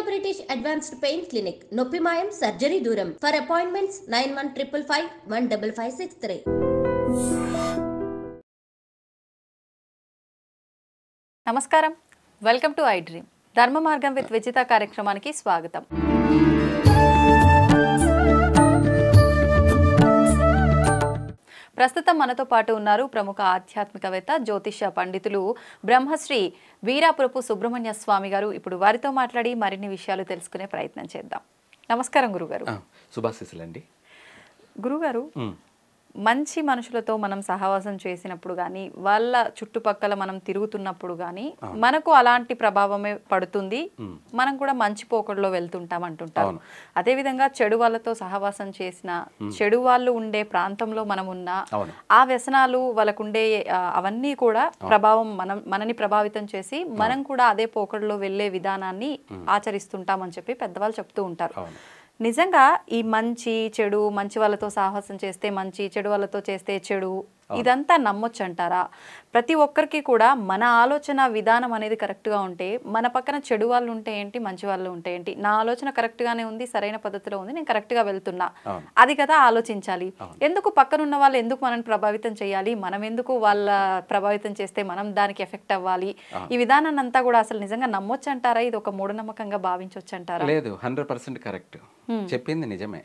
British advanced pain clinic. నొప్పి మాయం, surgery దూరం. For appointments 9155515563. నమస్కారం, వెల్కమ్ టు ఐ డ్రీమ్. ధర్మ మార్గం విత్ విజిత కార్యక్రమానికి స్వాగతం. ప్రస్తుతం మనతో పాటు ఉన్నారు ప్రముఖ ఆధ్యాత్మికవేత్త, జ్యోతిష పండితులు బ్రహ్మశ్రీ వీరాపురపు సుబ్రహ్మణ్య స్వామి గారు. ఇప్పుడు వారితో మాట్లాడి మరిన్ని విషయాలు తెలుసుకునే ప్రయత్నం చేద్దాం. నమస్కారం గురుగారు. శుభాశీస్సులండి. గురుగారు, మంచి మనుషులతో మనం సహవాసం చేసినప్పుడు కానీ, వాళ్ళ చుట్టుపక్కల మనం తిరుగుతున్నప్పుడు కానీ మనకు అలాంటి ప్రభావమే పడుతుంది. మనం కూడా మంచి పోకడలో వెళ్తుంటాం అంటుంటాం. అదేవిధంగా చెడు వాళ్ళతో సహవాసం చేసిన, చెడు వాళ్ళు ఉండే ప్రాంతంలో మనం ఉన్న ఆ వ్యసనాలు వాళ్ళకుండే అవన్నీ కూడా ప్రభావం మనని ప్రభావితం చేసి మనం కూడా అదే పోకడలో వెళ్ళే విధానాన్ని ఆచరిస్తుంటామని చెప్పి పెద్దవాళ్ళు చెప్తూ ఉంటారు. నిజంగా ఈ మంచి చెడు, మంచి వాళ్ళతో సాహసం చేస్తే మంచి, చెడు వాళ్ళతో చేస్తే చెడు, ఇదంతా నమ్మొచ్చు అంటారా? ప్రతి ఒక్కరికి కూడా మన ఆలోచన విధానం అనేది కరెక్ట్గా ఉంటే, మన పక్కన చెడు వాళ్ళు ఉంటే ఏంటి, మంచి వాళ్ళు ఉంటే ఏంటి, నా ఆలోచన కరెక్ట్గానే ఉంది, సరైన పద్ధతిలో ఉంది, నేను కరెక్ట్గా వెళ్తున్నా, అది కదా ఆలోచించాలి. ఎందుకు పక్కనున్న వాళ్ళు ఎందుకు మనల్ని ప్రభావితం చేయాలి, మనం ఎందుకు వాళ్ళ ప్రభావితం చేస్తే మనం దానికి ఎఫెక్ట్ అవ్వాలి? ఈ విధానాన్ని అంతా కూడా అసలు నిజంగా నమ్మొచ్చు అంటారా? ఇది ఒక మూఢనమ్మకంగా భావించవచ్చు అంటారా? లేదు, 100% కరెక్ట్. చెప్పింది నిజమే.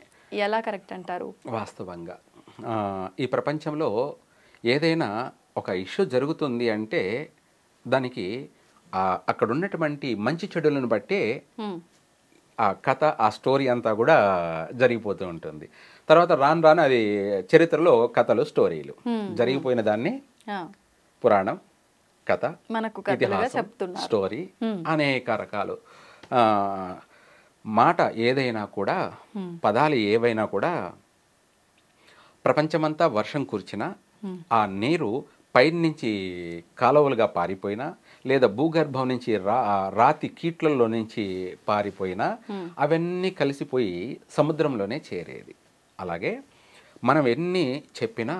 ఎలా కరెక్ట్ అంటారు? వాస్తవంగా ఈ ప్రపంచంలో ఏదైనా ఒక ఇష్యూ జరుగుతుంది అంటే దానికి అక్కడ ఉన్నటువంటి మంచి చెడులను బట్టే ఆ కథ, ఆ స్టోరీ అంతా కూడా జరిగిపోతూ ఉంటుంది. తర్వాత రాను రాను అది చరిత్రలో కథలు, స్టోరీలు, జరిగిపోయిన దాన్ని పురాణం, కథ, ఇతిహాసం, స్టోరీ, అనేక రకాలు. మాట ఏదైనా కూడా, పదాలు ఏవైనా కూడా, ప్రపంచమంతా వర్షం కురిచినా, ఆ నీరు పైనుంచి కాలువలుగా పారిపోయినా, లేదా భూగర్భం నుంచి రాతి కీట్లలో నుంచి పారిపోయినా అవన్నీ కలిసిపోయి సముద్రంలోనే చేరేది. అలాగే మనం ఎన్ని చెప్పినా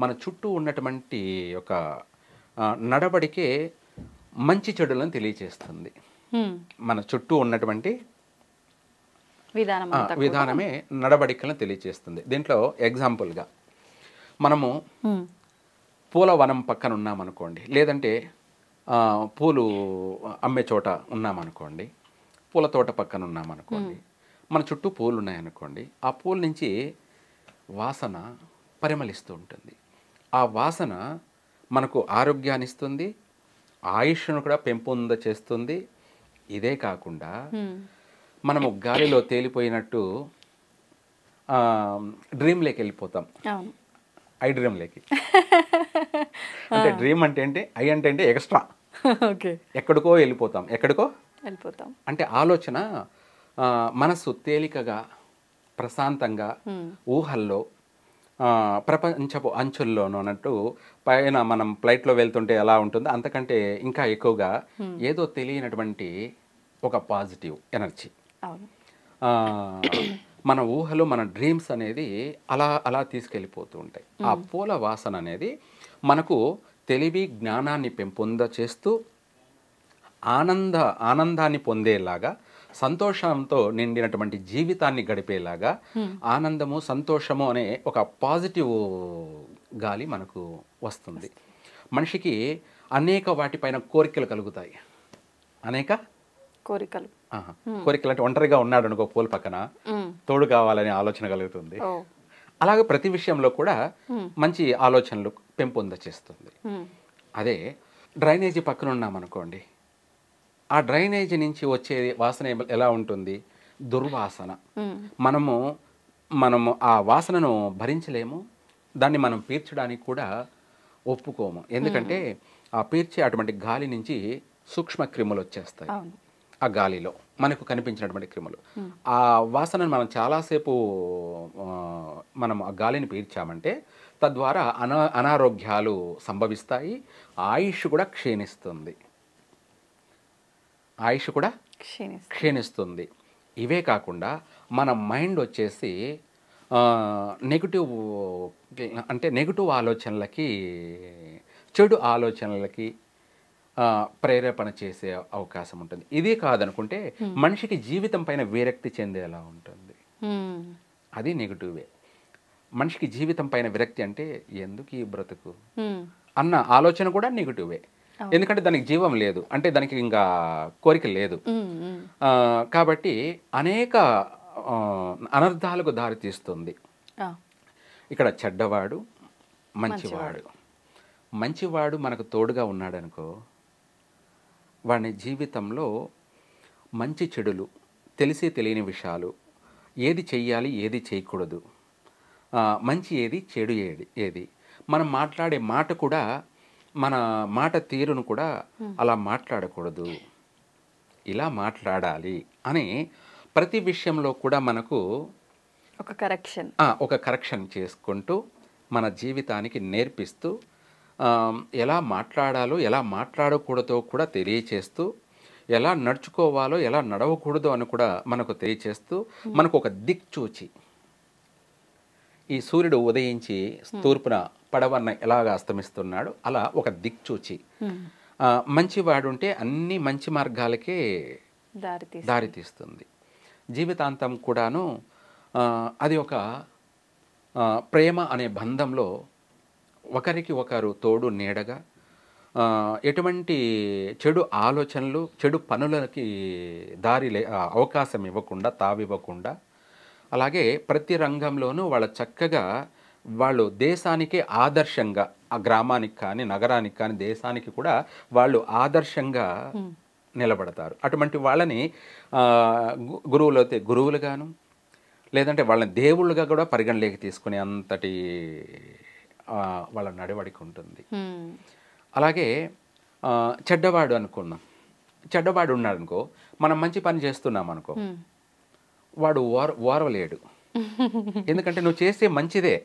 మన చుట్టూ ఉన్నటువంటి ఒక నడవడికే మంచి చెడులను తెలియచేస్తుంది. మన చుట్టూ ఉన్నటువంటి విధానమే నడవడికలను తెలియచేస్తుంది. దీంట్లో ఎగ్జాంపుల్గా మనము పూల వనం పక్కన ఉన్నామనుకోండి, లేదంటే పూలు అమ్మే చోట ఉన్నామనుకోండి, పూల తోట పక్కన ఉన్నామనుకోండి, మన చుట్టూ పూలు ఉన్నాయనుకోండి, ఆ పూల నుంచి వాసన పరిమళిస్తూ ఉంటుంది. ఆ వాసన మనకు ఆరోగ్యాన్ని ఇస్తుంది, ఆయుష్ను కూడా పెంపొంద చేస్తుంది. ఇదే కాకుండా మనము గాలిలో తేలిపోయినట్టు డ్రీమ్లోకి వెళ్ళిపోతాం. ఐ డ్రీమ్లోకి. అంటే డ్రీమ్ అంటే ఏంటి, ఐ అంటే ఎక్స్ట్రా, ఎక్కడికో వెళ్ళిపోతాం. అంటే ఆలోచన, మనసు తేలికగా, ప్రశాంతంగా, ఊహల్లో, ప్రపంచపు అంచుల్లోనూ అన్నట్టు, పైన మనం ఫ్లైట్లో వెళ్తుంటే ఎలా ఉంటుందో అంతకంటే ఇంకా ఎక్కువగా ఏదో తెలియనటువంటి ఒక పాజిటివ్ ఎనర్జీ. మన ఊహలు, మన డ్రీమ్స్ అనేది అలా అలా తీసుకెళ్ళిపోతూ ఉంటాయి. ఆ పూల వాసన అనేది మనకు తెలివి, జ్ఞానాన్ని పెంపొంద చేస్తూ ఆనందాన్ని పొందేలాగా, సంతోషంతో నిండినటువంటి జీవితాన్ని గడిపేలాగా, ఆనందము, సంతోషము అనే ఒక పాజిటివ్ గాలి మనకు వస్తుంది. మనిషికి అనేక వాటిపైన కోరికలు కలుగుతాయి. అనేక కోరికలు అంటే ఒంటరిగా ఉన్నాడు అనుకో, పూల పక్కన తోడు కావాలనే ఆలోచన కలుగుతుంది. అలాగే ప్రతి విషయంలో కూడా మంచి ఆలోచనలు పెంపొంద చేస్తుంది. అదే డ్రైనేజీ పక్కన ఉన్నామనుకోండి, ఆ డ్రైనేజీ నుంచి వచ్చే వాసన ఎలా ఉంటుంది? దుర్వాసన. మనము ఆ వాసనను భరించలేము, దాన్ని మనం పీల్చడానికి కూడా ఒప్పుకోము. ఎందుకంటే ఆ పీల్చే అటువంటి గాలి నుంచి సూక్ష్మ క్రిములు వచ్చేస్తాయి. ఆ గాలిలో మనకు కనిపించినటువంటి క్రిములు, ఆ వాసనను మనం చాలాసేపు మనం ఆ గాలిని పీల్చామంటే తద్వారా అనారోగ్యాలు సంభవిస్తాయి. ఆయుష్ కూడా క్షీణిస్తుంది. ఇవే కాకుండా మన మైండ్ వచ్చేసి నెగిటివ్ ఆలోచనలకి, చెడు ఆలోచనలకి ప్రేరేపణ చేసే అవకాశం ఉంటుంది. ఇదే కాదనుకుంటే మనిషికి జీవితం పైన విరక్తి చెందేలా ఉంటుంది. అది నెగిటివే. మనిషికి జీవితం పైన విరక్తి అంటే ఎందుకు ఈ బ్రతుకు అన్న ఆలోచన కూడా నెగిటివే. ఎందుకంటే దానికి జీవం లేదు, అంటే దానికి ఇంకా కోరిక లేదు. కాబట్టి అనేక అనర్థాలకు దారితీస్తుంది. ఇక్కడ చెడ్డవాడు, మంచివాడు. మంచివాడు మనకు తోడుగా ఉన్నాడనుకో, వాడి జీవితంలో మంచి చెడులు, తెలిసి తెలియని విషయాలు, ఏది చెయ్యాలి ఏది చేయకూడదు, మంచి ఏది చెడు ఏది, మనం మాట్లాడే మాట కూడా, మన మాట తీరును కూడా అలా మాట్లాడకూడదు, ఇలా మాట్లాడాలి అని ప్రతి విషయంలో కూడా మనకు ఒక కరెక్షన్ చేసుకుంటూ మన జీవితానికి నేర్పిస్తూ, ఎలా మాట్లాడాలో ఎలా మాట్లాడకూడదో కూడా తెలియచేస్తూ, ఎలా నడుచుకోవాలో ఎలా నడవకూడదో అని కూడా మనకు తెలియచేస్తూ, మనకు ఒక దిక్చూచి, ఈ సూర్యుడు ఉదయించి తూర్పున పడవన్న ఎలాగా అస్తమిస్తున్నాడు అలా ఒక దిక్చూచి, మంచివాడు ఉంటే అన్ని మంచి మార్గాలకే దారితీస్తుంది. జీవితాంతం కూడాను అది ఒక ప్రేమ అనే బంధంలో ఒకరికి ఒకరు తోడు నీడగా, ఎటువంటి చెడు ఆలోచనలు చెడు పనులకి అవకాశం ఇవ్వకుండా, తావివ్వకుండా, అలాగే ప్రతి రంగంలోనూ వాళ్ళ చక్కగా వాళ్ళు దేశానికి ఆదర్శంగా, ఆ గ్రామానికి కానీ నగరానికి కానీ దేశానికి కూడా వాళ్ళు ఆదర్శంగా నిలబడతారు. అటువంటి వాళ్ళని గురువులు అయితే గురువులుగాను, లేదంటే వాళ్ళని దేవుళ్ళుగా కూడా పరిగణలోకి తీసుకునే అంతటి వాళ్ళ నడవడిక ఉంటుంది. అలాగే చెడ్డవాడు అనుకున్నాం, చెడ్డవాడు ఉన్నాడు అనుకో, మనం మంచి పని చేస్తున్నాం అనుకో, వాడు ఓర్వలేడు. ఎందుకంటే నువ్వు చేసే మంచిదే,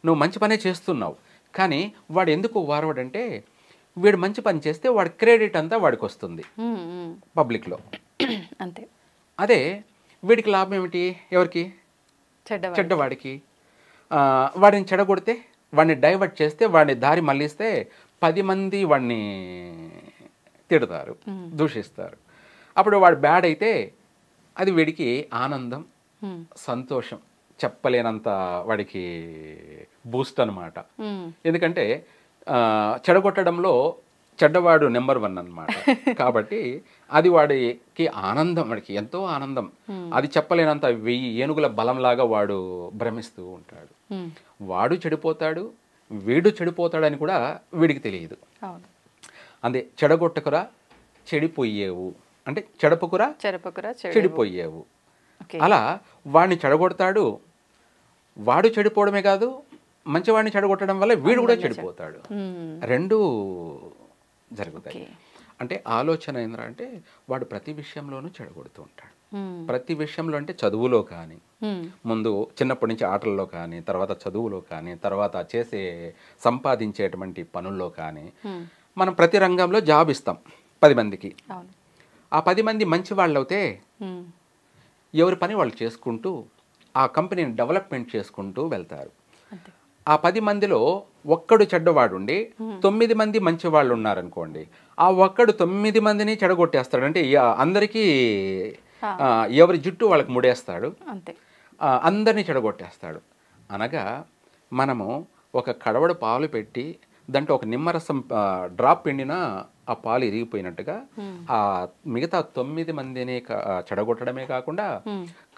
నువ్వు మంచి పనే చేస్తున్నావు, కానీ వాడు ఎందుకు ఓర్వడంటే వీడు మంచి పని చేస్తే వాడి క్రెడిట్ అంతా వాడికి వస్తుంది పబ్లిక్లో. అంతే. అదే వీడికి లాభం ఏమిటి? ఎవరికి? చెడ్డవాడికి. వాడిని చెడగొడితే, వాడిని డైవర్ట్ చేస్తే, వాడిని దారి మళ్ళిస్తే 10 మంది వాడిని తిడతారు, దూషిస్తారు. అప్పుడు వాడు బ్యాడ్ అయితే అది వీడికి ఆనందం, సంతోషం, చెప్పలేనంత వాడికి బూస్ట్ అన్నమాట. ఎందుకంటే చెడగొట్టడంలో చెడ్డవాడు నెంబర్ 1 అన్నమాట. కాబట్టి అది వాడికి ఆనందం, వాడికి ఎంతో ఆనందం. అది చెప్పలేనంత 1000 ఏనుగుల బలంలాగా వాడు భ్రమిస్తూ ఉంటాడు. వాడు చెడిపోతాడు, వీడు చెడిపోతాడని కూడా వీడికి తెలియదు. అదే చెడగొట్టకురా చెడిపోయేవు అంటే చెడపకురా చెడిపోయేవు. అలా వాడిని చెడగొడతాడు, వాడు చెడిపోవడమే కాదు, మంచివాడిని చెడగొట్టడం వల్ల వీడు కూడా చెడిపోతాడు. రెండూ జరుగుతాయి. అంటే ఆలోచన ఏంటంటే వాడు ప్రతి విషయంలోనూ చెడగొడుతూ ఉంటాడు. ప్రతి విషయంలో అంటే చదువులో కానీ, ముందు చిన్నప్పటి నుంచి ఆటల్లో కానీ, తర్వాత చదువులో కానీ, తర్వాత సంపాదించేటువంటి పనుల్లో కానీ, మనం ప్రతి రంగంలో జాబ్ ఇస్తాం 10 మందికి. ఆ 10 మంది మంచి వాళ్ళు అయితే ఎవరి పని వాళ్ళు చేసుకుంటూ ఆ కంపెనీని డెవలప్మెంట్ చేసుకుంటూ వెళ్తారు. ఆ 10 మందిలో ఒక్కడు చెడ్డవాడుండి 9 మంది మంచి వాళ్ళు ఉన్నారనుకోండి, ఆ ఒక్కడు 9 మందిని చెడగొట్టేస్తాడు. అంటే అందరికీ ఎవరి జుట్టు వాళ్ళకి ముడేస్తాడు, అందరినీ చెడగొట్టేస్తాడు. అనగా మనము ఒక కడవడ పాలు పెట్టి దాంట్లో ఒక నిమ్మరసం డ్రాప్ పిండినా ఆ పాలు ఇరిగిపోయినట్టుగా ఆ మిగతా 9 మందిని చెడగొట్టడమే కాకుండా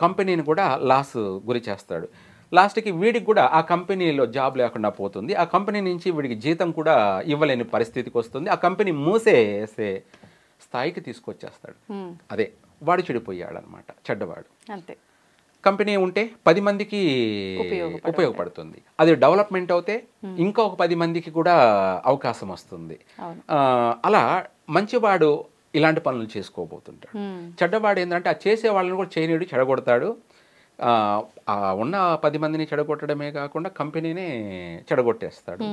కంపెనీని కూడా లాస్ గురి చేస్తాడు. లాస్ట్కి వీడికి కూడా ఆ కంపెనీలో జాబ్ లేకుండా పోతుంది, ఆ కంపెనీ నుంచి వీడికి జీతం కూడా ఇవ్వలేని పరిస్థితికి వస్తుంది, ఆ కంపెనీ మూసేసే స్థాయికి తీసుకొచ్చేస్తాడు. అదే వాడు చెడిపోయాడు అనమాట, చెడ్డవాడు. కంపెనీ ఉంటే 10 మందికి ఉపయోగపడుతుంది, అది డెవలప్మెంట్ అవుతే ఇంకా ఒక 10 మందికి కూడా అవకాశం వస్తుంది. అలా మంచివాడు ఇలాంటి పనులు చేసుకోబోతుంటాడు. చెడ్డవాడు ఏంటంటే ఆ చేసే వాళ్ళని కూడా చేయనీడు, చెడగొడతాడు. ఉన్న 10 మందిని చెడగొట్టడమే కాకుండా కంపెనీనే చెడగొట్టేస్తాడు.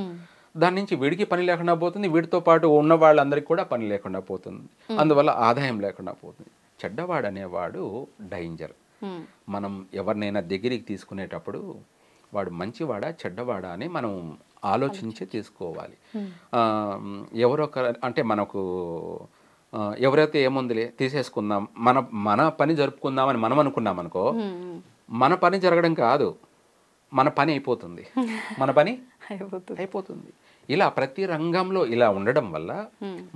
దాని నుంచి వీడికి పని లేకుండా పోతుంది, వీడితో పాటు ఉన్న వాళ్ళందరికీ కూడా పని లేకుండా పోతుంది, అందువల్ల ఆదాయం లేకుండా పోతుంది. చెడ్డవాడు అనేవాడు డేంజర్. మనం ఎవరినైనా దగ్గరికి తీసుకునేటప్పుడు వాడు మంచివాడా చెడ్డవాడా అని మనం ఆలోచించి తీసుకోవాలి. ఎవరొక అంటే మనకు ఎవరైతే ఏముందిలే తీసేసుకుందాం, మన పని జరుపుకుందామని మనం అనుకున్నాం అనుకో, మన పని జరగడం కాదు, మన పని అయిపోతుంది, మన పని అయిపోతుంది. ఇలా ప్రతి రంగంలో ఇలా ఉండడం వల్ల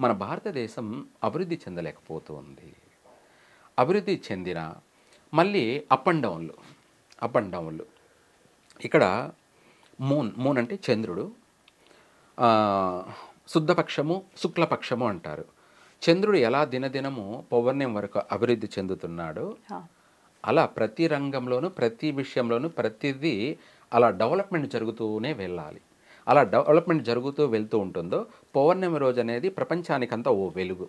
మన భారతదేశం అభివృద్ధి చెందలేకపోతుంది. అభివృద్ధి చెందిన మళ్ళీ అప్ అండ్ డౌన్లు. ఇక్కడ మూన్ అంటే చంద్రుడు, శుద్ధపక్షము శుక్లపక్షము అంటారు. చంద్రుడు ఎలా దినదినము పౌర్ణమి వరకు అభివృద్ధి చెందుతున్నాడో అలా ప్రతి రంగంలోనూ ప్రతి విషయంలోనూ ప్రతిదీ అలా డెవలప్మెంట్ జరుగుతూనే వెళ్ళాలి. అలా డెవలప్మెంట్ జరుగుతూ వెళ్తూ ఉంటుందో పౌర్ణమి రోజు అనేది ప్రపంచానికంతా ఓ వెలుగు,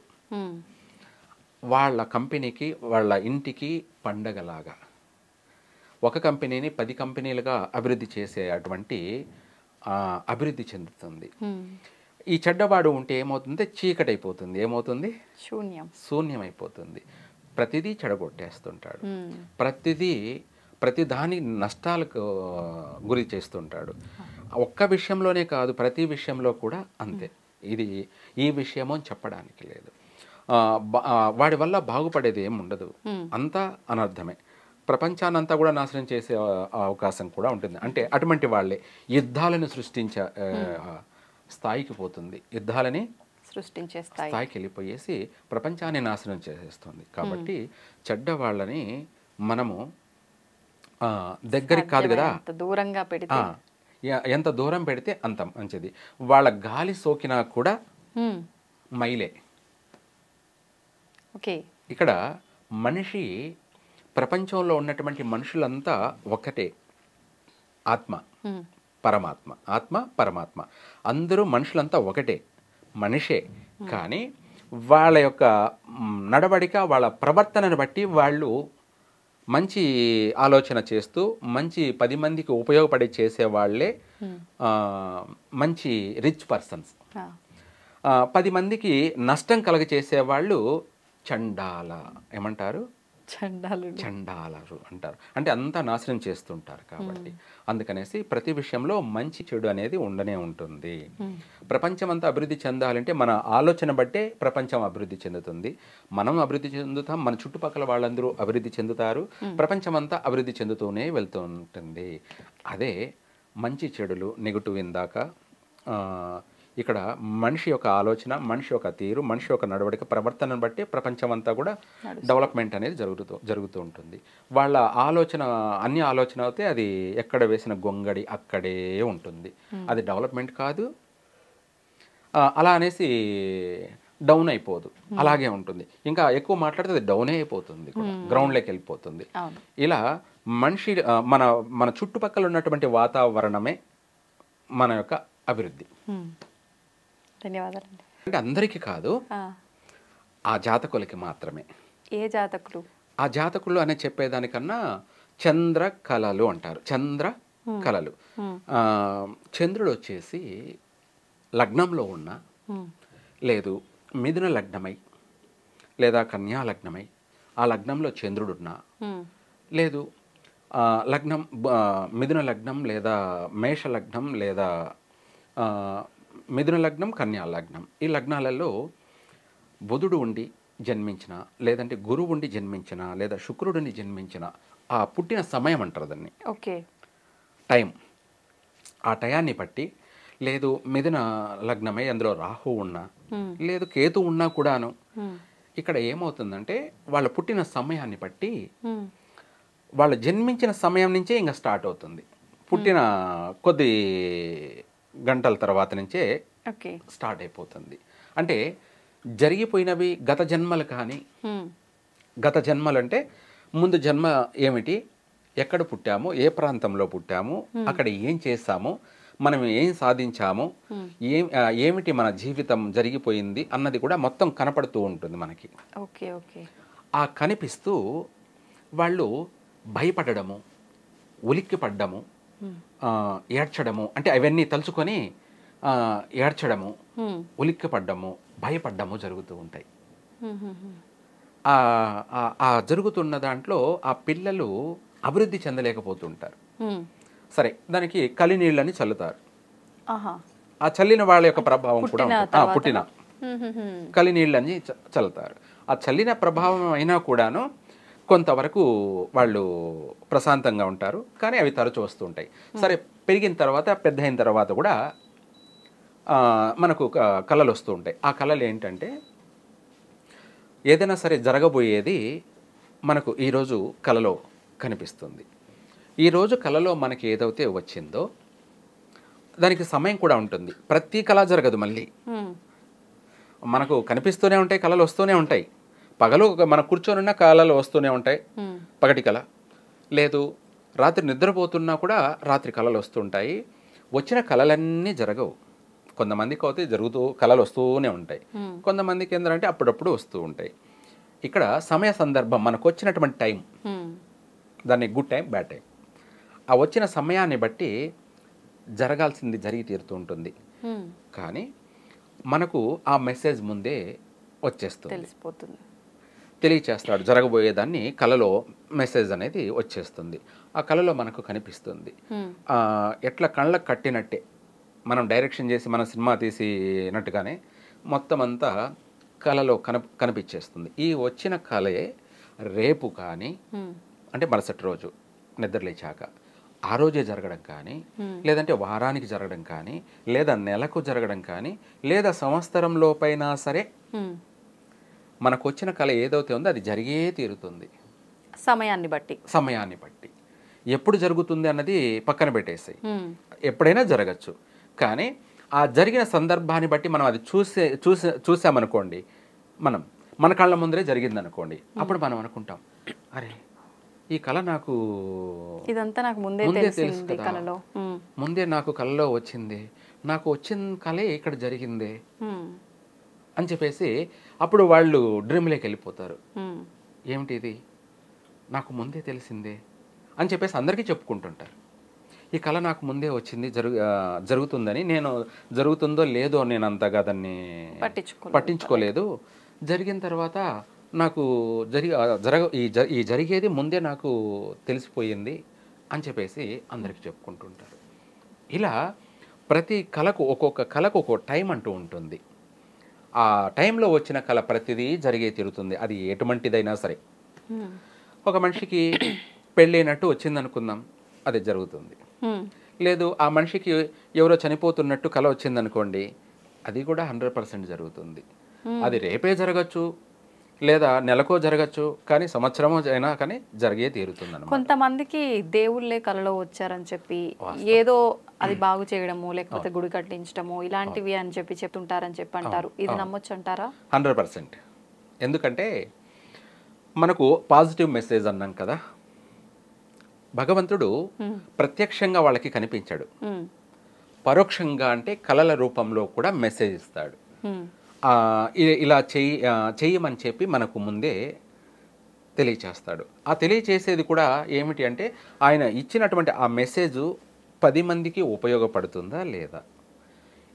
వాళ్ళ కంపెనీకి వాళ్ళ ఇంటికి పండగలాగా. ఒక కంపెనీని 10 కంపెనీలుగా అభివృద్ధి చేసే అటువంటి అభివృద్ధి చెందుతుంది. ఈ చెడ్డవాడు ఉంటే ఏమవుతుంది, చీకటి అయిపోతుంది, ఏమవుతుంది, శూన్యం అయిపోతుంది. ప్రతిదీ చెడగొట్టేస్తుంటాడు, ప్రతి దాని నష్టాలకు గురి చేస్తుంటాడు. ఒక్క విషయంలోనే కాదు, ప్రతి విషయంలో కూడా అంతే. ఇది ఈ విషయమో అని చెప్పడానికి లేదు. వాడి వల్ల బాగుపడేది ఏం ఉండదు, అంతా అనర్థమే. ప్రపంచాన్నంతా కూడా నాశనం చేసే అవకాశం కూడా ఉంటుంది. అంటే అటువంటి వాళ్ళే యుద్ధాలను సృష్టించే స్థాయికి పోతుంది, యుద్ధాలని సృష్టించే స్థాయికి వెళ్ళిపోయేసి ప్రపంచాన్ని నాశనం చేసేస్తుంది. కాబట్టి చెడ్డ వాళ్ళని మనము దగ్గరికి కాదు కదా, దూరంగా పెడితే, ఎంత దూరం పెడితే అంత మంచిది. వాళ్ళ గాలి సోకినా కూడా మైలే. ఇక్కడ మనిషి ప్రపంచంలో ఉన్నటువంటి మనుషులంతా ఒకటే, ఆత్మ పరమాత్మ అందరూ మనుషులంతా ఒకటే, మనిషే. కానీ వాళ్ళ యొక్క నడవడిక, వాళ్ళ ప్రవర్తనను బట్టి వాళ్ళు మంచి ఆలోచన చేస్తూ మంచి 10 మందికి ఉపయోగపడే చేసేవాళ్లే మంచి రిచ్ పర్సన్స్. 10 మందికి నష్టం కలగ చేసేవాళ్ళు ఏమంటారు, చండాలరు అంటారు. అంటే అంతా నాశనం చేస్తుంటారు. కాబట్టి అందుకనేసి ప్రతి విషయంలో మంచి చెడు అనేది ఉండనే ఉంటుంది. ప్రపంచం అంతా అభివృద్ధి చెందాలంటే మన ఆలోచన బట్టే ప్రపంచం అభివృద్ధి చెందుతుంది. మనం అభివృద్ధి చెందుతాం, మన చుట్టుపక్కల వాళ్ళందరూ అభివృద్ధి చెందుతారు, ప్రపంచం అంతా అభివృద్ధి చెందుతూనే వెళ్తూ ఉంటుంది. అదే మంచి చెడులు నెగటివ్. ఇందాక ఇక్కడ మనిషి యొక్క ఆలోచన, మనిషి యొక్క తీరు, మనిషి యొక్క నడవడిక, ప్రవర్తనను బట్టి ప్రపంచం అంతా కూడా డెవలప్మెంట్ అనేది జరుగుతూ ఉంటుంది. వాళ్ళ ఆలోచన అన్ని ఆలోచన అయితే అది ఎక్కడ వేసిన గొంగడి అక్కడే ఉంటుంది, అది డెవలప్మెంట్ కాదు. అలా అనేసి డౌన్ అయిపోదు, అలాగే ఉంటుంది. ఇంకా ఎక్కువ మాట్లాడితే అది డౌనే అయిపోతుంది, గ్రౌండ్లోకి వెళ్ళిపోతుంది. ఇలా మనిషి మన చుట్టుపక్కల ఉన్నటువంటి వాతావరణమే మన యొక్క అభివృద్ధి. ధన్యవాదాలండి. అంటే అందరికీ కాదు, ఆ జాతకులకి మాత్రమే. ఏ జాతకులు? ఆ జాతకులు అనే చెప్పేదానికన్నా చంద్ర కళలు అంటారు. చంద్ర కళలు, చంద్రుడు వచ్చేసి లగ్నంలో ఉన్న, లేదు మిథున లగ్నమై లేదా కన్యా లగ్నమై ఆ లగ్నంలో చంద్రుడున్నా, లేదు లగ్నం మిథున లగ్నం లేదా మేష లగ్నం లేదా మిథున లగ్నం కన్యా లగ్నం, ఈ లగ్నాలలో బుధుడు ఉండి జన్మించిన, లేదంటే గురువు ఉండి జన్మించిన, లేదా శుక్రుడిని జన్మించిన, ఆ పుట్టిన సమయం అంటారు దాన్ని, టైం. ఆ టయాన్ని బట్టి, లేదు మిథున లగ్నమై అందులో రాహు ఉన్నా, లేదు కేతు ఉన్నా కూడాను, ఇక్కడ ఏమవుతుందంటే వాళ్ళ పుట్టిన సమయాన్ని బట్టి, వాళ్ళ జన్మించిన సమయం నుంచే ఇంకా స్టార్ట్ అవుతుంది. పుట్టిన కొద్ది గంటల తర్వాత నుంచే స్టార్ట్ అయిపోతుంది. అంటే జరిగిపోయినవి గత జన్మలు. కానీ గత జన్మలు అంటే ముందు జన్మ ఏమిటి, ఎక్కడ పుట్టాము, ఏ ప్రాంతంలో పుట్టాము, అక్కడ ఏం చేసాము, మనం ఏం సాధించాము, ఏమిటి మన జీవితం జరిగిపోయింది అన్నది కూడా మొత్తం కనపడుతూ ఉంటుంది మనకి. ఆ కనిపిస్తూ వాళ్ళు భయపడము, ఉలిక్కి పడ్డము, ఏడ్చడము, అంటే అవన్నీ తలుచుకొని ఏడ్చడము, ఉలిక్కి పడ్డము, భయపడ్డము జరుగుతూ ఉంటాయి. ఆ జరుగుతున్న దాంట్లో ఆ పిల్లలు అభివృద్ధి చెందలేకపోతుంటారు. సరే, దానికి కలినీళ్ళని చల్లుతారు. ఆహా. ఆ చల్లిన వాళ్ళ యొక్క ప్రభావం కూడా ఉంటుంది. పుట్టిన కలి నీళ్ళని చల్లుతారు. ఆ చల్లిన ప్రభావం అయినా కూడాను కొంతవరకు వాళ్ళు ప్రశాంతంగా ఉంటారు, కానీ అవి తరచు వస్తూ ఉంటాయి. సరే, పెరిగిన తర్వాత పెద్ద అయిన తర్వాత కూడా మనకు కళలు వస్తూ ఉంటాయి. ఆ కళలు ఏంటంటే ఏదైనా సరే జరగబోయేది మనకు ఈరోజు కళలో కనిపిస్తుంది. ఈరోజు కళలో మనకి ఏదైతే వచ్చిందో దానికి సమయం కూడా ఉంటుంది. ప్రతి కళ జరగదు. మళ్ళీ మనకు కనిపిస్తూనే ఉంటాయి, కళలు వస్తూనే ఉంటాయి. పగలు మనం కూర్చొని కళలు వస్తూనే ఉంటాయి, పగటి కళ. లేదు, రాత్రి నిద్రపోతున్నా కూడా రాత్రి కళలు వస్తుంటాయి. వచ్చిన కళలన్నీ జరగవు. కొంతమందికి అయితే కళలు వస్తూనే ఉంటాయి. కొంతమందికి ఏంటంటే అప్పుడప్పుడు వస్తూ ఉంటాయి. ఇక్కడ సమయ సందర్భం మనకు వచ్చినటువంటి టైం, దాన్ని గుడ్ టైం, బ్యాడ్ టైం, ఆ వచ్చిన సమయాన్ని బట్టి జరగాల్సింది జరిగి తీరుతూ ఉంటుంది. కానీ మనకు ఆ మెసేజ్ ముందే వచ్చేస్తుంది, తెలిసిపోతుంది, తెలియచేస్తాడు. జరగబోయేదాన్ని కళలో మెసేజ్ అనేది వచ్చేస్తుంది. ఆ కళలో మనకు కనిపిస్తుంది. ఎట్లా కళ్ళకు కట్టినట్టే మనం డైరెక్షన్ చేసి మన సినిమా తీసినట్టుగానే మొత్తం అంతా కళలో కనిపించేస్తుంది. ఈ వచ్చిన కళే రేపు కానీ, అంటే మరుసటి రోజు నిద్రలేచాక ఆ రోజే జరగడం కానీ, లేదంటే వారానికి జరగడం కానీ, లేదా నెలకు జరగడం కానీ, లేదా సంవత్సరంలోపైనా సరే మనకు వచ్చిన కళ ఏదైతే ఉందో అది జరిగే తీరుతుంది. సమయాన్ని బట్టి ఎప్పుడు జరుగుతుంది అన్నది పక్కన పెట్టేసాయి. ఎప్పుడైనా జరగచ్చు. కానీ ఆ జరిగిన సందర్భాన్ని బట్టి మనం అది చూసామనుకోండి, మన కళ్ళ ముందరే జరిగిందనుకోండి, అప్పుడు మనం అనుకుంటాం, అరే ఈ కళ నాకు ఇదంతా నాకు ముందే తెలుసు కదా, ముందే నాకు కళలో వచ్చింది, నాకు వచ్చిన కళే ఇక్కడ జరిగిందే అని చెప్పేసి అప్పుడు వాళ్ళు డ్రీమ్లోకి వెళ్ళిపోతారు. ఏమిటి ఇది, నాకు ముందే తెలిసిందే అని చెప్పేసి అందరికీ చెప్పుకుంటుంటారు. ఈ కళ నాకు ముందే వచ్చింది, జరుగుతుందని. నేను జరుగుతుందో లేదో నేను అంతగా దాన్ని పట్టించుకోలేదు. జరిగిన తర్వాత నాకు ఈ జరిగేది ముందే నాకు తెలిసిపోయింది అని చెప్పేసి అందరికీ చెప్పుకుంటుంటారు. ఇలా ప్రతి కళకు ఒక్కొక్క టైం అంటూ ఉంటుంది. ఆ టైంలో వచ్చిన కళ ప్రతిదీ జరిగే తీరుతుంది. అది ఎటువంటిదైనా సరే. ఒక మనిషికి పెళ్ళైనట్టు వచ్చిందనుకుందాం, అది జరుగుతుంది. లేదు, ఆ మనిషికి ఎవరో చనిపోతున్నట్టు కళ వచ్చిందనుకోండి, అది కూడా 100% జరుగుతుంది. అది రేపే జరగచ్చు, లేదా నెలకో జరగచ్చు, కానీ సంవత్సరమో అయినా కానీ జరిగే తీరుతుంది. కొంతమందికి దేవుళ్ళే కళలో వచ్చారని చెప్పి ఏదో అది బాగు చేయడము, లేకపోతే గుడి కట్టించడము, ఇలాంటివి అని చెప్పి చెప్తుంటారని చెప్పి అంటారు. ఇది నమ్మొచ్చు అంటారా? 100%. ఎందుకంటే మనకు పాజిటివ్ మెసేజ్ అన్నాం కదా, భగవంతుడు ప్రత్యక్షంగా వాళ్ళకి కనిపించాడు, పరోక్షంగా అంటే కళల రూపంలో కూడా మెసేజ్ ఇస్తాడు. ఇలా చెయ్యమని చెప్పి మనకు ముందే తెలియచేస్తాడు. ఆ తెలియచేసేది కూడా ఏమిటి అంటే ఆయన ఇచ్చినటువంటి ఆ మెసేజ్ 10 మందికి ఉపయోగపడుతుందా లేదా,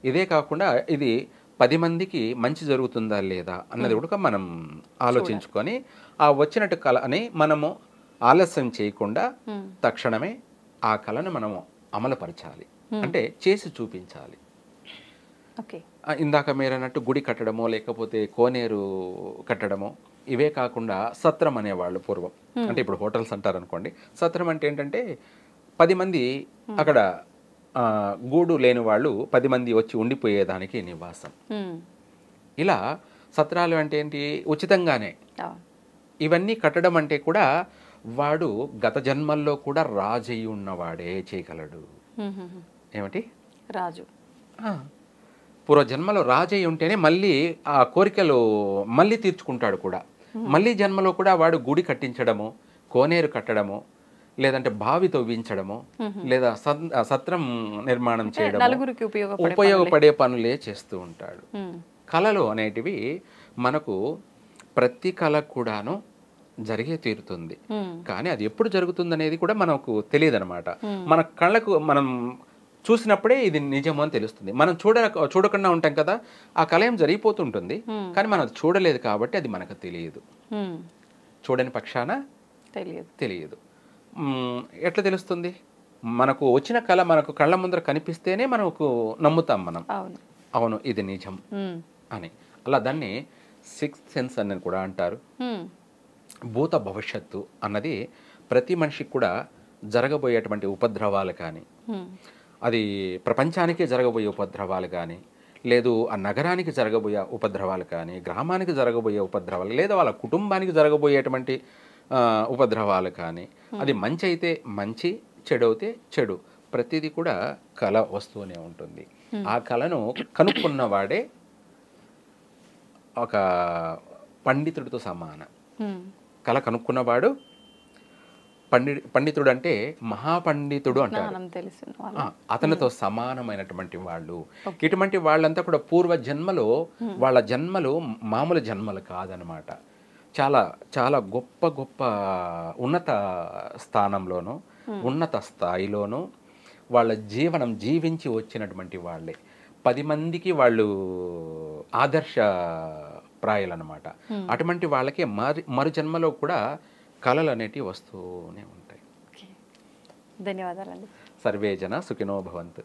ఇదే కాకుండా ఇది 10 మందికి మంచి జరుగుతుందా లేదా అన్నది కూడా మనం ఆలోచించుకొని ఆ వచ్చినట్టు కళని మనము ఆలస్యం చేయకుండా తక్షణమే ఆ కళను మనము అమలుపరచాలి, అంటే చేసి చూపించాలి. ఇందాక మీరు అన్నట్టు గుడి కట్టడమో లేకపోతే కోనేరు కట్టడమో, ఇవే కాకుండా సత్రం అనేవాళ్ళు పూర్వం. అంటే ఇప్పుడు హోటల్స్ అంటారు అనుకోండి. సత్రం అంటే ఏంటంటే 10 మంది అక్కడ గూడు లేని వాళ్ళు 10 మంది వచ్చి ఉండిపోయేదానికి నివాసం. ఇలా సత్రాలు అంటే ఏంటి, ఉచితంగానే. ఇవన్నీ కట్టడం అంటే కూడా వాడు గత జన్మల్లో కూడా రాజు అయి ఉన్నవాడే చేయగలడు. ఏమిటి, రాజు. పూర్వజన్మలో రాజై ఉంటేనే మళ్ళీ ఆ కోరికలు మళ్ళీ తీర్చుకుంటాడు కూడా. మళ్ళీ జన్మలో కూడా వాడు గుడి కట్టించడము, కోనేరు కట్టడము, లేదంటే బావి తవ్వించడము, లేదా సత్రం నిర్మాణం చేయడము, ఉపయోగపడే పనులే చేస్తూ ఉంటాడు. కళలు అనేటివి మనకు ప్రతి కళ కూడాను జరిగే తీరుతుంది. కానీ అది ఎప్పుడు జరుగుతుంది అనేది కూడా మనకు తెలియదు అనమాట. మన కళ్ళకు మనం చూసినప్పుడే ఇది నిజమో అని తెలుస్తుంది. మనం చూడకుండా ఉంటాం కదా, ఆ కళ ఏం జరిగిపోతుంటుంది, కానీ మనం చూడలేదు కాబట్టి అది మనకు తెలియదు. చూడని పక్షాన తెలియదు. ఎట్లా తెలుస్తుంది? మనకు వచ్చిన కళ మనకు కళ్ళ ముందర కనిపిస్తేనే మనకు నమ్ముతాం మనం, అవును. అవును ఇది నిజం అని. అలా దాన్ని సిక్స్త్ సెన్స్ అని కూడా అంటారు. భూత భవిష్యత్తు అన్నది ప్రతి మనిషికి కూడా జరగబోయేటువంటి ఉపద్రవాలు కానీ, అది ప్రపంచానికే జరగబోయే ఉపద్రవాలు కానీ, లేదు ఆ నగరానికి జరగబోయే ఉపద్రవాలు కానీ, గ్రామానికి జరగబోయే ఉపద్రవాలు, లేదా వాళ్ళ కుటుంబానికి జరగబోయేటువంటి ఉపద్రవాలు కానీ, అది మంచి అయితే మంచి, చెడు అయితే చెడు, ప్రతిదీ కూడా కళ వస్తూనే ఉంటుంది. ఆ కళను కనుక్కున్నవాడే ఒక పండితుడితో సమానం. కళ కనుక్కున్నవాడు పండితుడు అంటే మహాపండితుడు అంటారు. అతనితో సమానమైనటువంటి వాళ్ళు. ఇటువంటి వాళ్ళంతా కూడా పూర్వ జన్మలో వాళ్ళ జన్మలు మామూలు జన్మలు కాదనమాట. చాలా చాలా గొప్ప గొప్ప ఉన్నత స్థానంలోనూ ఉన్నత స్థాయిలోనూ వాళ్ళ జీవనం జీవించి వచ్చినటువంటి వాళ్ళే. 10 మందికి వాళ్ళు ఆదర్శప్రాయాలన్నమాట. అటువంటి వాళ్ళకి మరు జన్మలో కూడా కళలు అనేటివి వస్తూనే ఉంటాయి. ధన్యవాదాలండి. సర్వే జన సుఖినో భవంతు.